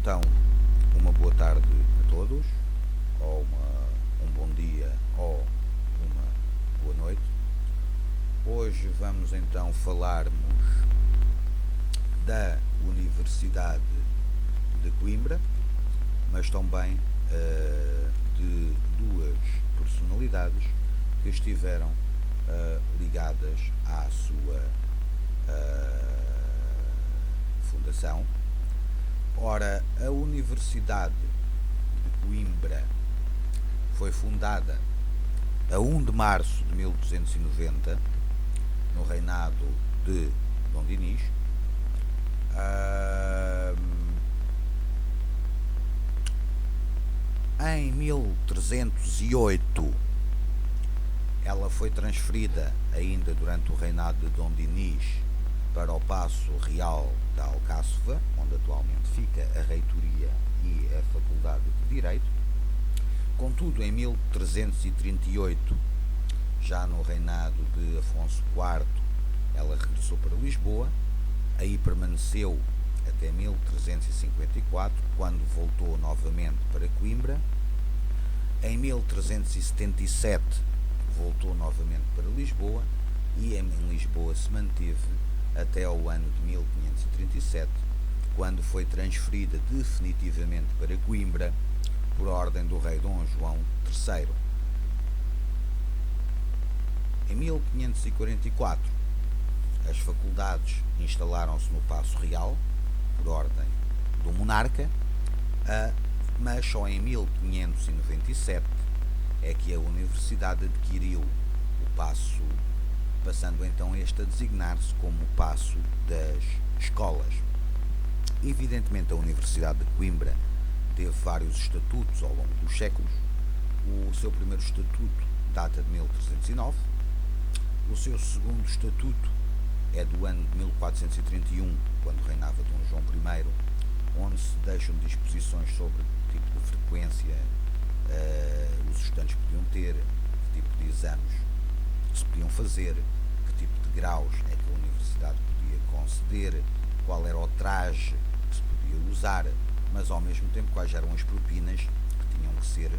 Então, uma boa tarde a todos, ou um bom dia, ou uma boa noite. Hoje vamos então falarmos da Universidade de Coimbra, mas também de duas personalidades que estiveram ligadas à sua fundação. Ora, a Universidade de Coimbra foi fundada a 1 de março de 1290, no reinado de Dom Dinis. Em 1308 ela foi transferida, ainda durante o reinado de Dom Dinis, para o Paço Real da Alcáçova, onde atualmente fica a reitoria e a Faculdade de Direito. Contudo, em 1338, já no reinado de Afonso IV, ela regressou para Lisboa, aí permaneceu até 1354, quando voltou novamente para Coimbra. Em 1377 voltou novamente para Lisboa e em Lisboa se manteve até ao ano de 1537, quando foi transferida definitivamente para Coimbra por ordem do rei Dom João III. Em 1544, as faculdades instalaram-se no Paço Real, por ordem do monarca, mas só em 1597 é que a universidade adquiriu o Paço, passando então este a designar-se como o Paço das Escolas. Evidentemente, a Universidade de Coimbra teve vários estatutos ao longo dos séculos. O seu primeiro estatuto data de 1309, o seu segundo estatuto é do ano de 1431, quando reinava Dom João I, onde se deixam disposições sobre que tipo de frequência os estudantes podiam ter, que tipo de exames se podiam fazer, que tipo de graus é que a universidade podia conceder, qual era o traje que se podia usar, mas ao mesmo tempo quais eram as propinas que tinham que ser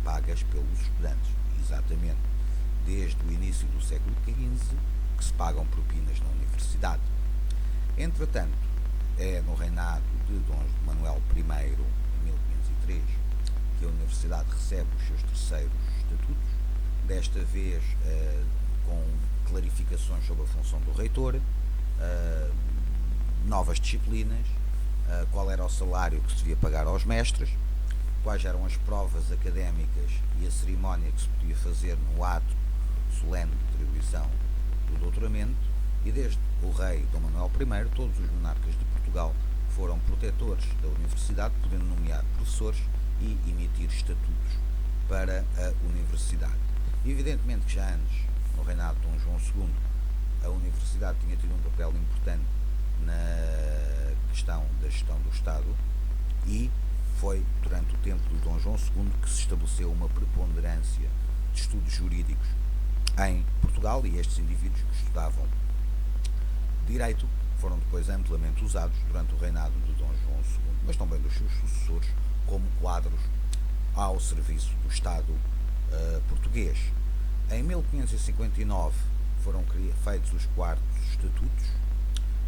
pagas pelos estudantes. Exatamente desde o início do século XV que se pagam propinas na universidade. Entretanto, é no reinado de Dom Manuel I, em 1503, que a universidade recebe os seus terceiros estatutos, desta vez com clarificações sobre a função do reitor, novas disciplinas, qual era o salário que se devia pagar aos mestres, quais eram as provas académicas e a cerimónia que se podia fazer no ato solene de atribuição do doutoramento, e desde o rei Dom Manuel I, todos os monarcas de Portugal foram protetores da universidade, podendo nomear professores e emitir estatutos para a universidade. Evidentemente que já antes, no reinado de Dom João II, a universidade tinha tido um papel importante na questão da gestão do Estado, e foi durante o tempo de Dom João II que se estabeleceu uma preponderância de estudos jurídicos em Portugal, e estes indivíduos que estudavam direito foram depois amplamente usados durante o reinado de Dom João II, mas também dos seus sucessores, como quadros ao serviço do Estado português. Em 1559 foram feitos os quartos estatutos,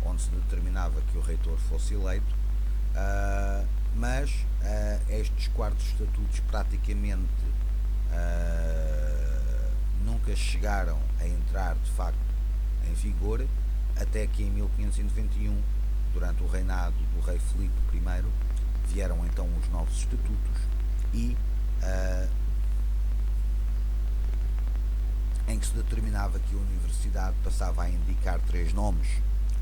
onde se determinava que o reitor fosse eleito, mas estes quartos estatutos praticamente nunca chegaram a entrar de facto em vigor, até que em 1591, durante o reinado do rei Filipe I, vieram então os novos estatutos, e em que se determinava que a universidade passava a indicar 3 nomes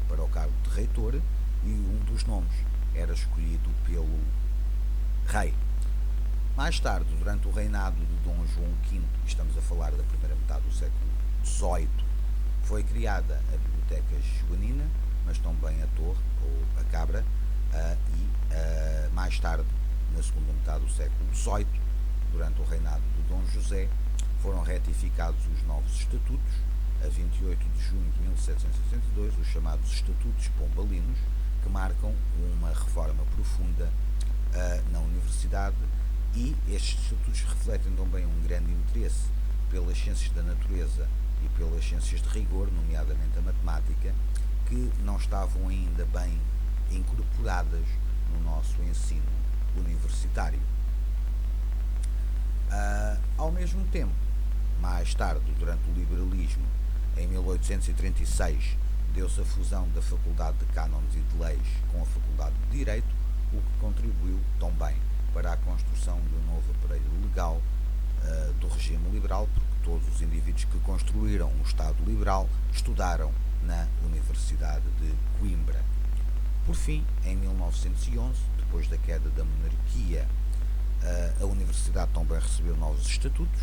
para o cargo de reitor, e um dos nomes era escolhido pelo rei. Mais tarde, durante o reinado de Dom João V, estamos a falar da primeira metade do século XVIII, foi criada a Biblioteca Joanina, mas também a Torre, ou a Cabra, e mais tarde, na segunda metade do século XVIII, durante o reinado de Dom José, foram retificados os novos estatutos, a 28 de junho de 1762, os chamados Estatutos Pombalinos, que marcam uma reforma profunda na universidade, e estes estatutos refletem também um grande interesse pelas ciências da natureza e pelas ciências de rigor, nomeadamente a matemática, que não estavam ainda bem incorporadas no nosso ensino universitário. Ao mesmo tempo, mais tarde, durante o liberalismo, em 1836, deu-se a fusão da Faculdade de Cânones e de Leis com a Faculdade de Direito, o que contribuiu também para a construção de um novo aparelho legal do regime liberal, porque todos os indivíduos que construíram o Estado liberal estudaram na Universidade de Coimbra. Por fim, em 1911, depois da queda da monarquia, a Universidade também recebeu novos estatutos,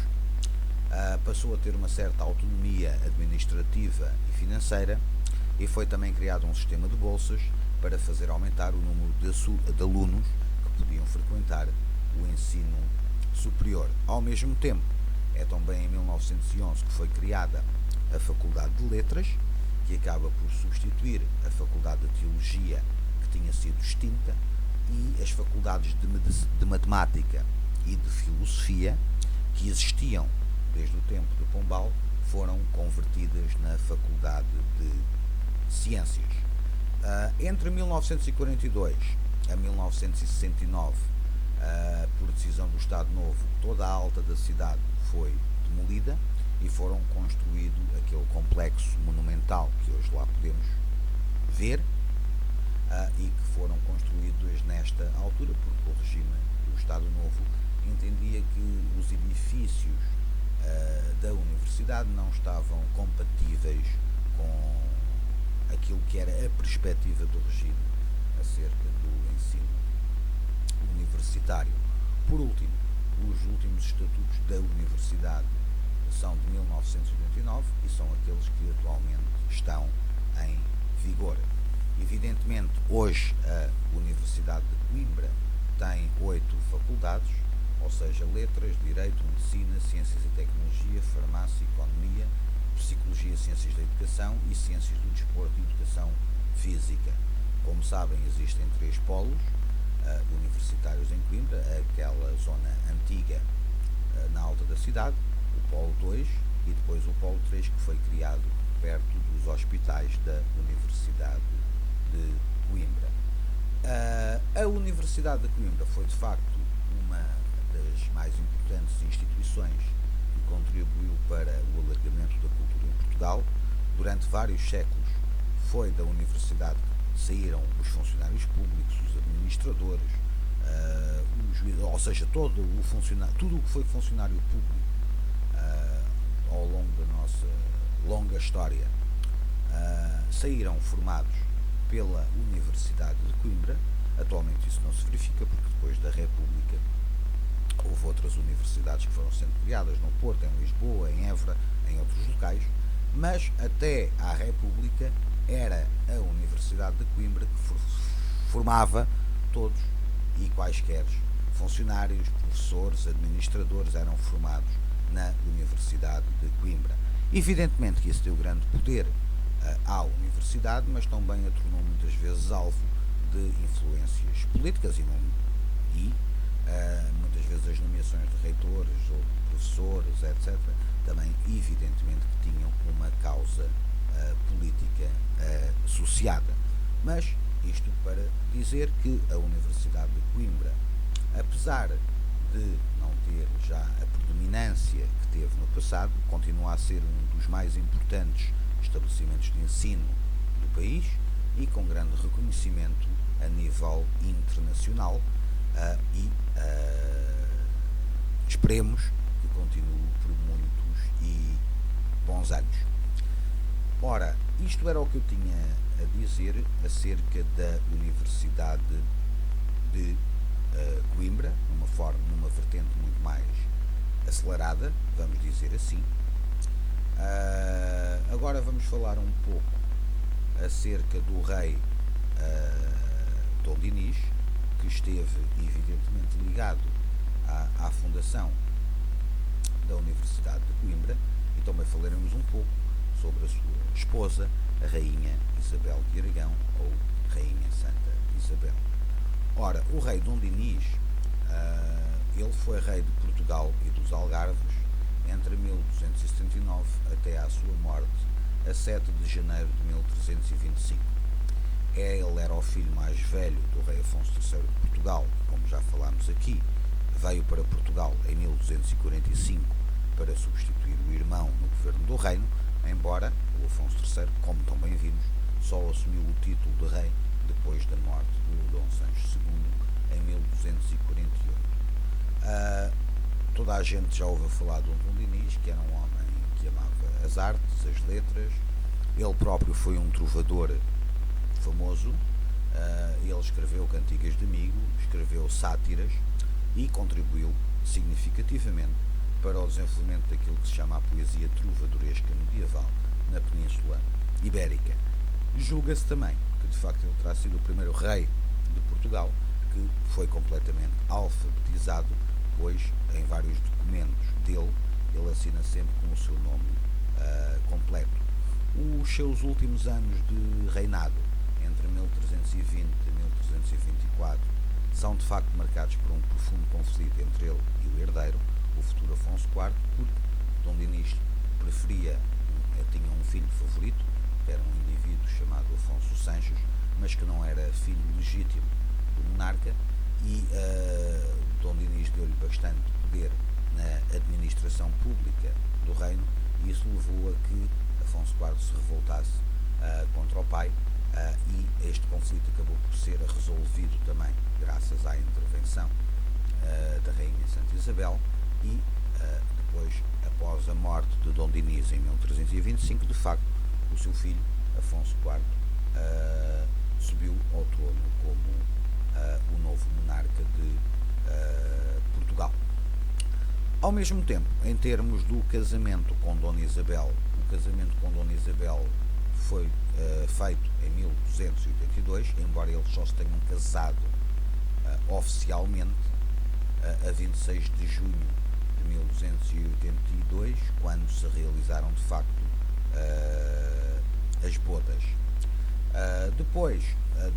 passou a ter uma certa autonomia administrativa e financeira, e foi também criado um sistema de bolsas para fazer aumentar o número de alunos que podiam frequentar o ensino superior. Ao mesmo tempo, é também em 1911 que foi criada a Faculdade de Letras, que acaba por substituir a Faculdade de Teologia, que tinha sido extinta, e as faculdades de Matemática e de Filosofia, que existiam desde o tempo de Pombal, foram convertidas na Faculdade de Ciências. Entre 1942 a 1969, por decisão do Estado Novo, toda a alta da cidade foi demolida e foram construído aquele complexo monumental que hoje lá podemos ver, e que foram construídos nesta altura, porque o regime do Estado Novo entendia que os edifícios da universidade não estavam compatíveis com aquilo que era a perspectiva do regime acerca do ensino universitário. Por último, os últimos estatutos da universidade são de 1989 e são aqueles que atualmente estão em vigor. Evidentemente, hoje a Universidade de Coimbra tem 8 faculdades, ou seja, Letras, Direito, Medicina, Ciências e Tecnologia, Farmácia, Economia, Psicologia, Ciências da Educação e Ciências do Desporto e Educação Física. Como sabem, existem 3 polos universitários em Coimbra, aquela zona antiga na alta da cidade, o polo 2 e depois o polo 3, que foi criado perto dos hospitais da Universidade de Coimbra. A Universidade de Coimbra foi de facto uma das mais importantes instituições que contribuiu para o alargamento da cultura em Portugal. Durante vários séculos foi da universidade que saíram os funcionários públicos, os administradores, ou seja, tudo o que foi funcionário público ao longo da nossa longa história, saíram formados pela Universidade de Coimbra. Atualmente isso não se verifica, porque depois da República houve outras universidades que foram sendo criadas no Porto, em Lisboa, em Évora, em outros locais, mas até à República era a Universidade de Coimbra que formava todos e quaisquer funcionários, professores, administradores eram formados na Universidade de Coimbra. Evidentemente que isso deu grande poder à universidade, mas também a tornou muitas vezes alvo de influências políticas e muitas vezes as nomeações de reitores ou de professores, etc., também evidentemente que tinham uma causa política associada. Mas isto para dizer que a Universidade de Coimbra, apesar de não ter já a predominância que teve no passado, continua a ser um dos mais importantes estabelecimentos de ensino do país e com grande reconhecimento a nível internacional, e esperemos que continue por muitos e bons anos. Ora, isto era o que eu tinha a dizer acerca da Universidade de Coimbra, numa vertente muito mais acelerada, vamos dizer assim. Agora vamos falar um pouco acerca do rei Dom Dinis, que esteve evidentemente ligado à fundação da Universidade de Coimbra, e também falaremos um pouco sobre a sua esposa, a Rainha Isabel de Aragão, ou Rainha Santa Isabel. Ora, o rei Dom Dinis, ele foi rei de Portugal e dos Algarves entre 1279 até à sua morte, a 7 de janeiro de 1325. Ele era o filho mais velho do rei Afonso III de Portugal, como já falámos aqui. Veio para Portugal em 1245 para substituir o irmão no governo do reino, embora o Afonso III, como tão bem vimos, só assumiu o título de rei depois da morte do Dom Sancho II em 1248. Toda a gente já ouviu falar de Dom Dinis, que era um homem que amava as artes, as letras. Ele próprio foi um trovador famoso. Ele escreveu cantigas de amigo, escreveu sátiras e contribuiu significativamente para o desenvolvimento daquilo que se chama a poesia trovadoresca medieval na Península Ibérica. Julga-se também que de facto ele terá sido o primeiro rei de Portugal que foi completamente alfabetizado, pois em vários documentos dele ele assina sempre com o seu nome completo. Os seus últimos anos de reinado, entre 1320 e 1324, são de facto marcados por um profundo conflito entre ele e o herdeiro, o futuro Afonso IV, porque Dom Dinis tinha um filho favorito, que era um indivíduo chamado Afonso Sanches, mas que não era filho legítimo do monarca, e Dom Dinis deu-lhe bastante poder na administração pública do reino, e isso levou a que Afonso IV se revoltasse contra o pai, e este conflito acabou por ser resolvido também graças à intervenção da rainha Santa Isabel, e depois, após a morte de Dom Dinis em 1325, de facto, o seu filho, Afonso IV, subiu ao trono como o novo monarca de Portugal. Ao mesmo tempo, em termos do casamento com Dona Isabel, o casamento com Dona Isabel foi feito em 1282, embora eles só se tenham casado oficialmente a 26 de junho de 1282, quando se realizaram de facto as bodas. Depois,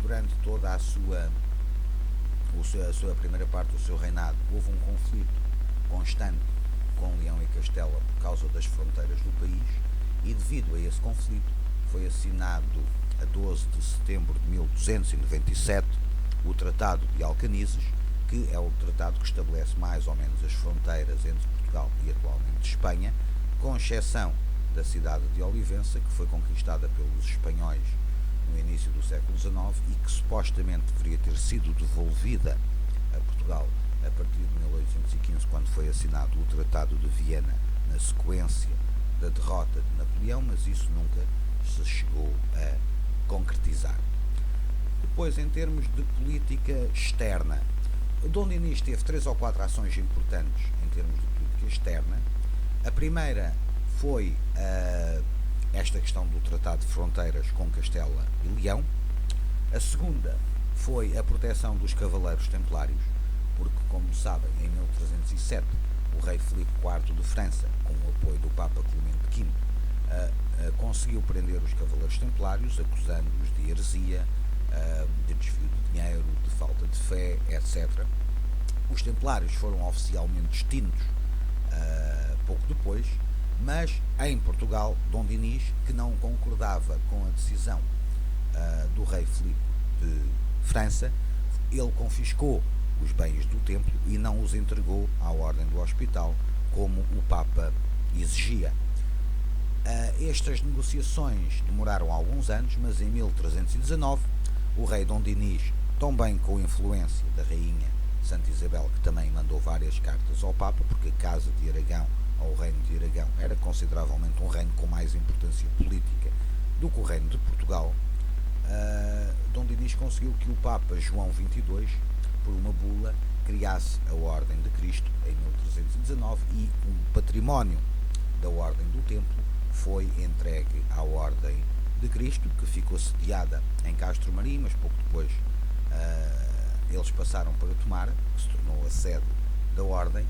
durante toda a sua primeira parte do seu reinado, houve um conflito constante com Leão e Castela por causa das fronteiras do país, e devido a esse conflito foi assinado a 12 de setembro de 1297 o Tratado de Alcanises, que é o tratado que estabelece mais ou menos as fronteiras entre Portugal e atualmente Espanha, com exceção da cidade de Olivença, que foi conquistada pelos espanhóis no início do século XIX e que supostamente deveria ter sido devolvida a Portugal a partir de 1815, quando foi assinado o Tratado de Viena, na sequência da derrota de Napoleão, mas isso nunca se chegou a concretizar. Depois, em termos de política externa, Dom Dinis teve 3 ou 4 ações importantes em termos de política externa. A primeira foi esta questão do Tratado de Fronteiras com Castela e Leão. A segunda foi a proteção dos Cavaleiros Templários, porque, como sabem, em 1307 o rei Filipe IV de França, com o apoio do Papa Clemente V, conseguiu prender os Cavaleiros Templários, acusando-os de heresia, de desvio de dinheiro, de falta de fé, etc. Os Templários foram oficialmente extintos pouco depois, mas em Portugal, Dom Dinis, que não concordava com a decisão do rei Filipe de França, ele confiscou os bens do templo e não os entregou à Ordem do Hospital, como o Papa exigia. Estas negociações demoraram alguns anos, mas em 1319 o rei Dom Dinis, também com influência da rainha Santa Isabel, que também mandou várias cartas ao Papa, porque a Casa de Aragão, ou o Reino de Aragão, era consideravelmente um reino com mais importância política do que o Reino de Portugal, Dom Dinis conseguiu que o Papa João XXII, por uma bula, criasse a Ordem de Cristo em 1319 e o património da Ordem do Templo foi entregue à Ordem de Cristo, que ficou sediada em Castro Marim, mas pouco depois eles passaram para Tomar, que se tornou a sede da Ordem,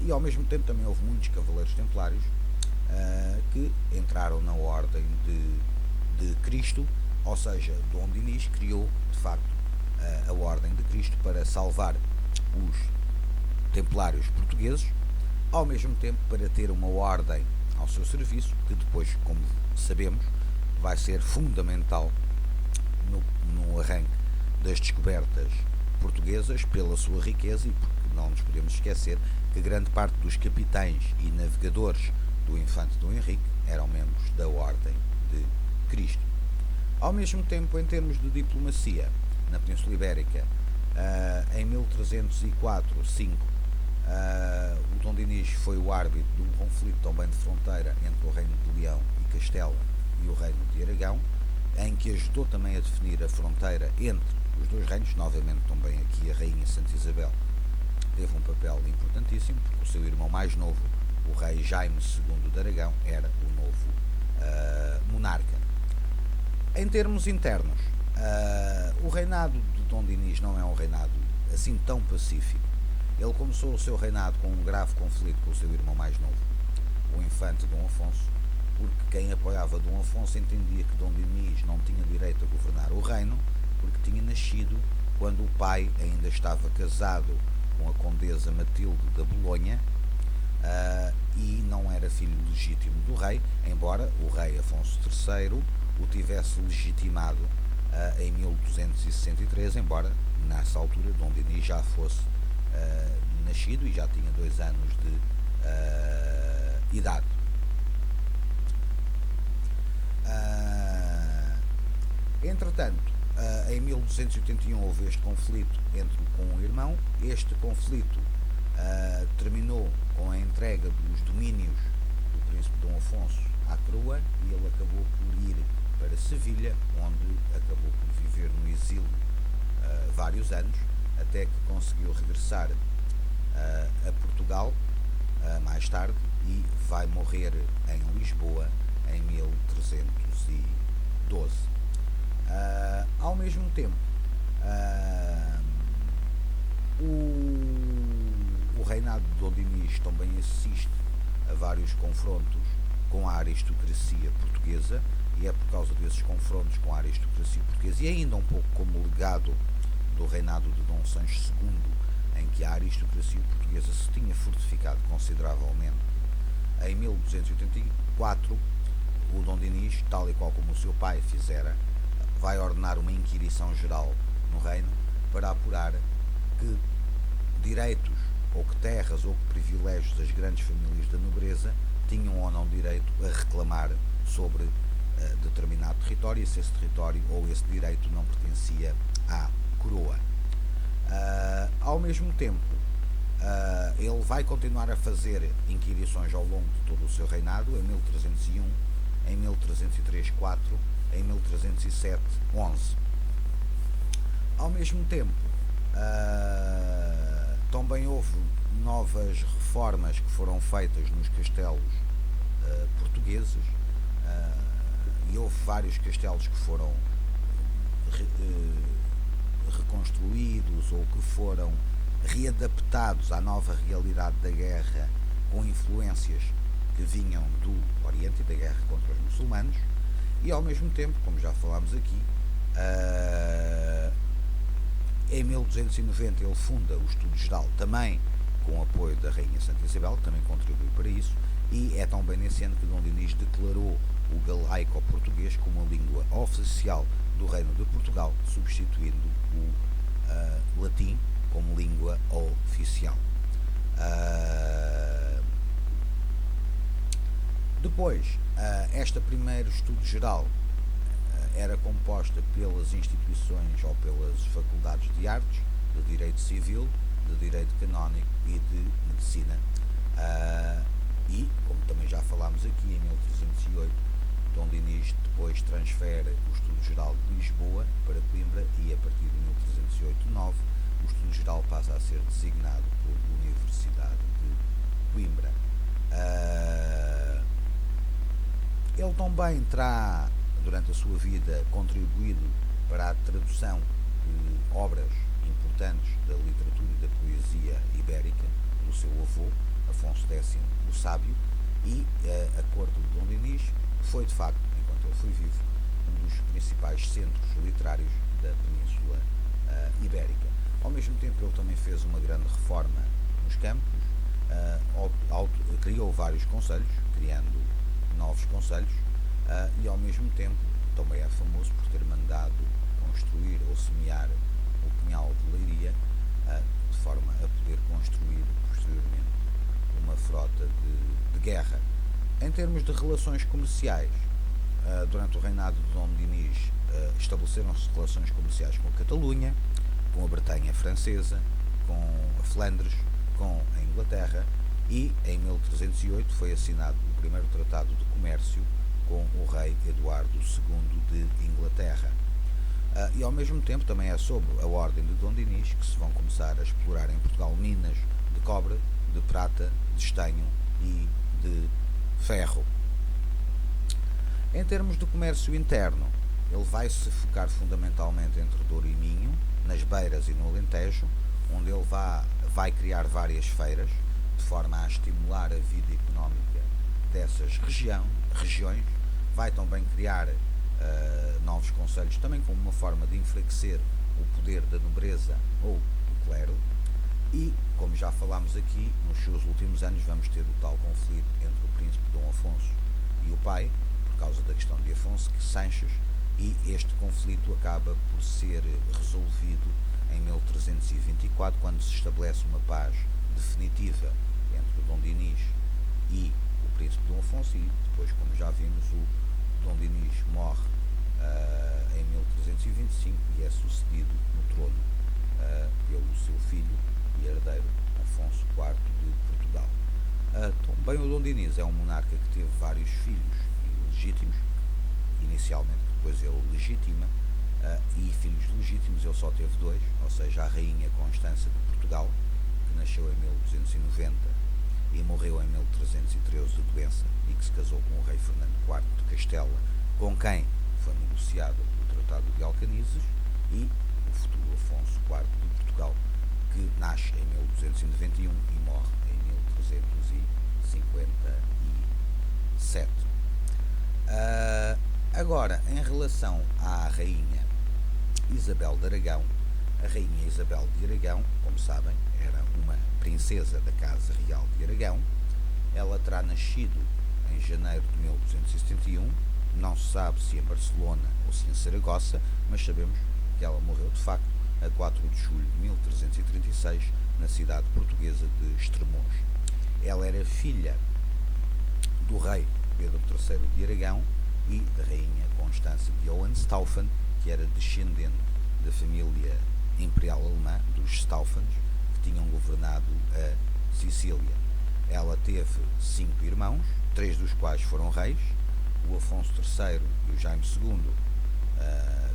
e ao mesmo tempo também houve muitos Cavaleiros Templários que entraram na Ordem de Cristo, ou seja, Dom Dinis criou de facto a Ordem de Cristo para salvar os templários portugueses, ao mesmo tempo para ter uma ordem ao seu serviço, que depois, como sabemos, vai ser fundamental no arranque das descobertas portuguesas pela sua riqueza, e porque não nos podemos esquecer que grande parte dos capitães e navegadores do Infante Dom Henrique eram membros da Ordem de Cristo. Ao mesmo tempo, em termos de diplomacia, na Península Ibérica, em 1304-5, o Dom Dinis foi o árbitro de um conflito também de fronteira entre o Reino de Leão e Castela e o Reino de Aragão, em que ajudou também a definir a fronteira entre os dois reinos. Novamente também aqui a Rainha Santa Isabel teve um papel importantíssimo, porque o seu irmão mais novo, o rei Jaime II de Aragão, era o novo monarca. Em termos internos, o reinado de Dom Dinis não é um reinado assim tão pacífico. Ele começou o seu reinado com um grave conflito com o seu irmão mais novo, o infante Dom Afonso, porque quem apoiava Dom Afonso entendia que Dom Dinis não tinha direito a governar o reino, porque tinha nascido quando o pai ainda estava casado com a condesa Matilde da Bolonha, e não era filho legítimo do rei, embora o rei Afonso III o tivesse legitimado em 1263, embora nessa altura Dom Dinis já fosse nascido e já tinha 2 anos de idade. Entretanto, em 1281 houve este conflito com o irmão. Este conflito terminou com a entrega dos domínios do príncipe Dom Afonso à coroa, e ele acabou por ir para Sevilha, onde acabou por viver no exílio vários anos, até que conseguiu regressar a Portugal mais tarde, e vai morrer em Lisboa em 1312. Ao mesmo tempo, o reinado de Dom Dinis também assiste a vários confrontos com a aristocracia portuguesa, e é por causa desses confrontos com a aristocracia portuguesa, e ainda um pouco como legado do reinado de Dom Sancho II, em que a aristocracia portuguesa se tinha fortificado consideravelmente, em 1284 o Dom Dinis, tal e qual como o seu pai fizera, vai ordenar uma inquirição geral no reino para apurar que direitos, ou que terras, ou que privilégios das grandes famílias da nobreza tinham ou não direito a reclamar sobre determinado território, e se esse território ou esse direito não pertencia à coroa. Ao mesmo tempo, ele vai continuar a fazer inquirições ao longo de todo o seu reinado, em 1301, em 1303, 4, em 1307, 11. Ao mesmo tempo, também houve novas reformas que foram feitas nos castelos portugueses, e houve vários castelos que foram reconstruídos ou que foram readaptados à nova realidade da guerra, com influências que vinham do Oriente e da guerra contra os muçulmanos. E ao mesmo tempo, como já falámos aqui, em 1290 ele funda o Estudo Geral, também com o apoio da Rainha Santa Isabel, que também contribuiu para isso, e é também nesse ano que Dom Dinis declarou o galaico-português como a língua oficial do Reino de Portugal, substituindo o latim como língua oficial. Depois, esta primeiro estudo geral era composta pelas instituições ou pelas faculdades de artes, de direito civil, de direito canónico e de medicina. E, como também já falámos aqui, em 1308, Dom Dinis depois transfere o Estudo Geral de Lisboa para Coimbra, e a partir de 1308-9 o Estudo Geral passa a ser designado por Universidade de Coimbra. Ele também terá, durante a sua vida, contribuído para a tradução de obras importantes da literatura e da poesia ibérica do seu avô, Afonso X o Sábio, e a corte de Dom Dinis foi, de facto, enquanto ele foi vivo, um dos principais centros literários da Península ibérica. Ao mesmo tempo, ele também fez uma grande reforma nos campos, criou vários concelhos, criando novos concelhos, e ao mesmo tempo também é famoso por ter mandado construir ou semear o Pinhal de Leiria, de forma a poder construir posteriormente uma frota de guerra. Em termos de relações comerciais, durante o reinado de Dom Dinis estabeleceram-se relações comerciais com a Catalunha, com a Bretanha francesa, com a Flandres, com a Inglaterra, e em 1308 foi assinado o primeiro tratado de comércio com o rei Eduardo II de Inglaterra. E ao mesmo tempo também é sob a ordem de Dom Dinis que se vão começar a explorar em Portugal minas de cobre, de prata, de estanho e de ferro. Em termos de comércio interno, ele vai se focar fundamentalmente entre Douro e Minho, nas Beiras e no Alentejo, onde ele vai criar várias feiras, de forma a estimular a vida económica dessas regiões. Vai também criar novos concelhos, também como uma forma de enfraquecer o poder da nobreza ou do clero. E, como já falámos aqui, nos seus últimos anos vamos ter o tal conflito entre o príncipe Dom Afonso e o pai, por causa da questão de Afonso Sanches, e este conflito acaba por ser resolvido em 1324, quando se estabelece uma paz definitiva entre o Dom Dinis e o príncipe Dom Afonso, e depois, como já vimos, o Dom Dinis morre em 1325 e é sucedido no trono pelo seu filho e herdeiro Afonso IV de Portugal. Também o Dom Dinis é um monarca que teve vários filhos legítimos, inicialmente, depois ele legitima, e filhos legítimos ele só teve dois, ou seja, a rainha Constança de Portugal, que nasceu em 1290 e morreu em 1313 de doença, e que se casou com o rei Fernando IV de Castela, com quem foi negociado o Tratado de Alcanises, e o futuro Afonso IV de Portugal, que nasce em 1291 e morre em 1357. Agora, em relação à rainha Isabel de Aragão, a rainha Isabel de Aragão, como sabem, era uma princesa da Casa Real de Aragão. Ela terá nascido em janeiro de 1271, não se sabe se em Barcelona ou se em Saragossa, mas sabemos que ela morreu de facto a 4 de julho de 1336 na cidade portuguesa de Estremoz. Ela era filha do rei Pedro III de Aragão e da rainha Constança de Hohenstaufen, que era descendente da família imperial alemã dos Staufens, que tinham governado a Sicília. Ela teve 5 irmãos, 3 dos quais foram reis, o Afonso III e o Jaime II,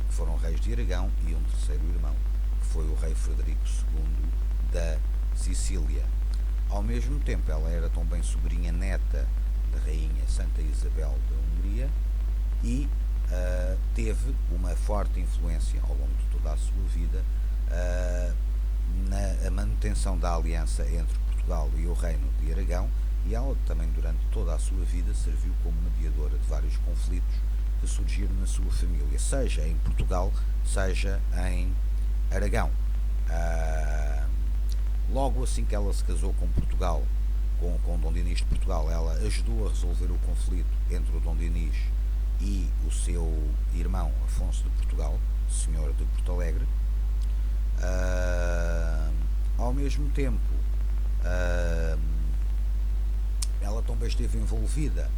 que foram reis de Aragão, e um terceiro irmão, que foi o rei Frederico II da Sicília. Ao mesmo tempo, ela era também sobrinha neta da rainha Santa Isabel da Hungria e teve uma forte influência ao longo de toda a sua vida na manutenção da aliança entre Portugal e o Reino de Aragão, e ela também durante toda a sua vida serviu como mediadora de vários conflitos que surgiram na sua família, seja em Portugal, seja em Aragão. Logo assim que ela se casou com Portugal, com Dom Dinis de Portugal, ela ajudou a resolver o conflito entre o Dom Dinis e o seu irmão Afonso de Portugal, senhor de Porto Alegre. Ao mesmo tempo, ela também esteve envolvida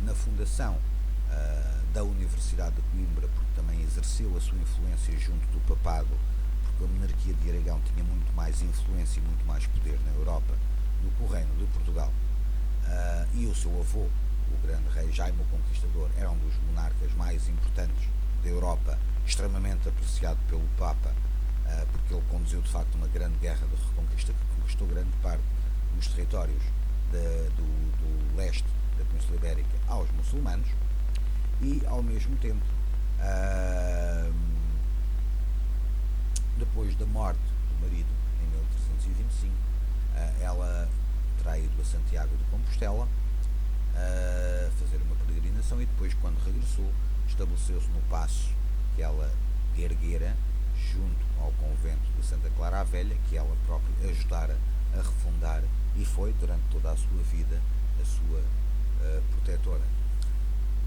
na fundação da Universidade de Coimbra, porque também exerceu a sua influência junto do papado, porque a monarquia de Aragão tinha muito mais influência e muito mais poder na Europa do que o Reino de Portugal. E o seu avô, o grande rei Jaime o Conquistador, era um dos monarcas mais importantes da Europa, extremamente apreciado pelo Papa, porque ele conduziu de facto uma grande guerra de reconquista que conquistou grande parte dos territórios do leste da Península Ibérica aos muçulmanos. E ao mesmo tempo, depois da morte do marido em 1325, ela terá ido a Santiago de Compostela fazer uma peregrinação, e depois, quando regressou, estabeleceu-se no paço que ela erguera junto ao convento de Santa Clara a Velha, que ela própria ajudara a refundar e foi, durante toda a sua vida, a sua protetora.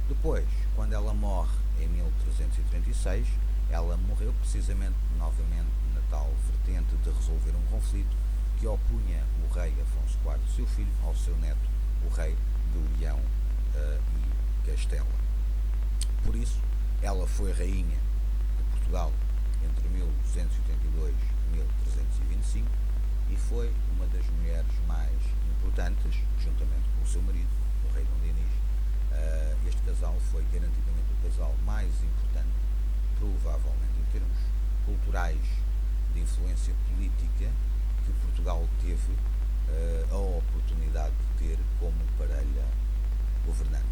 Depois, quando ela morre em 1336, ela morreu precisamente novamente na tal vertente de resolver um conflito que opunha o rei Afonso IV, seu filho, ao seu neto, o rei de Leão e Castela. Por isso, ela foi rainha de Portugal entre 1282 e 1325 e foi uma das mulheres mais importantes, juntamente com o seu marido, o rei Dom Dinis. Este casal foi garantidamente o casal mais importante, provavelmente em termos culturais, de influência política, que Portugal teve a oportunidade de ter como parelha governante.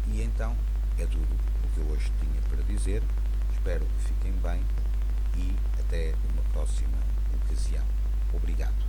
E então é tudo o que eu hoje tinha para dizer. Espero que fiquem bem e até uma próxima ocasião. Obrigado.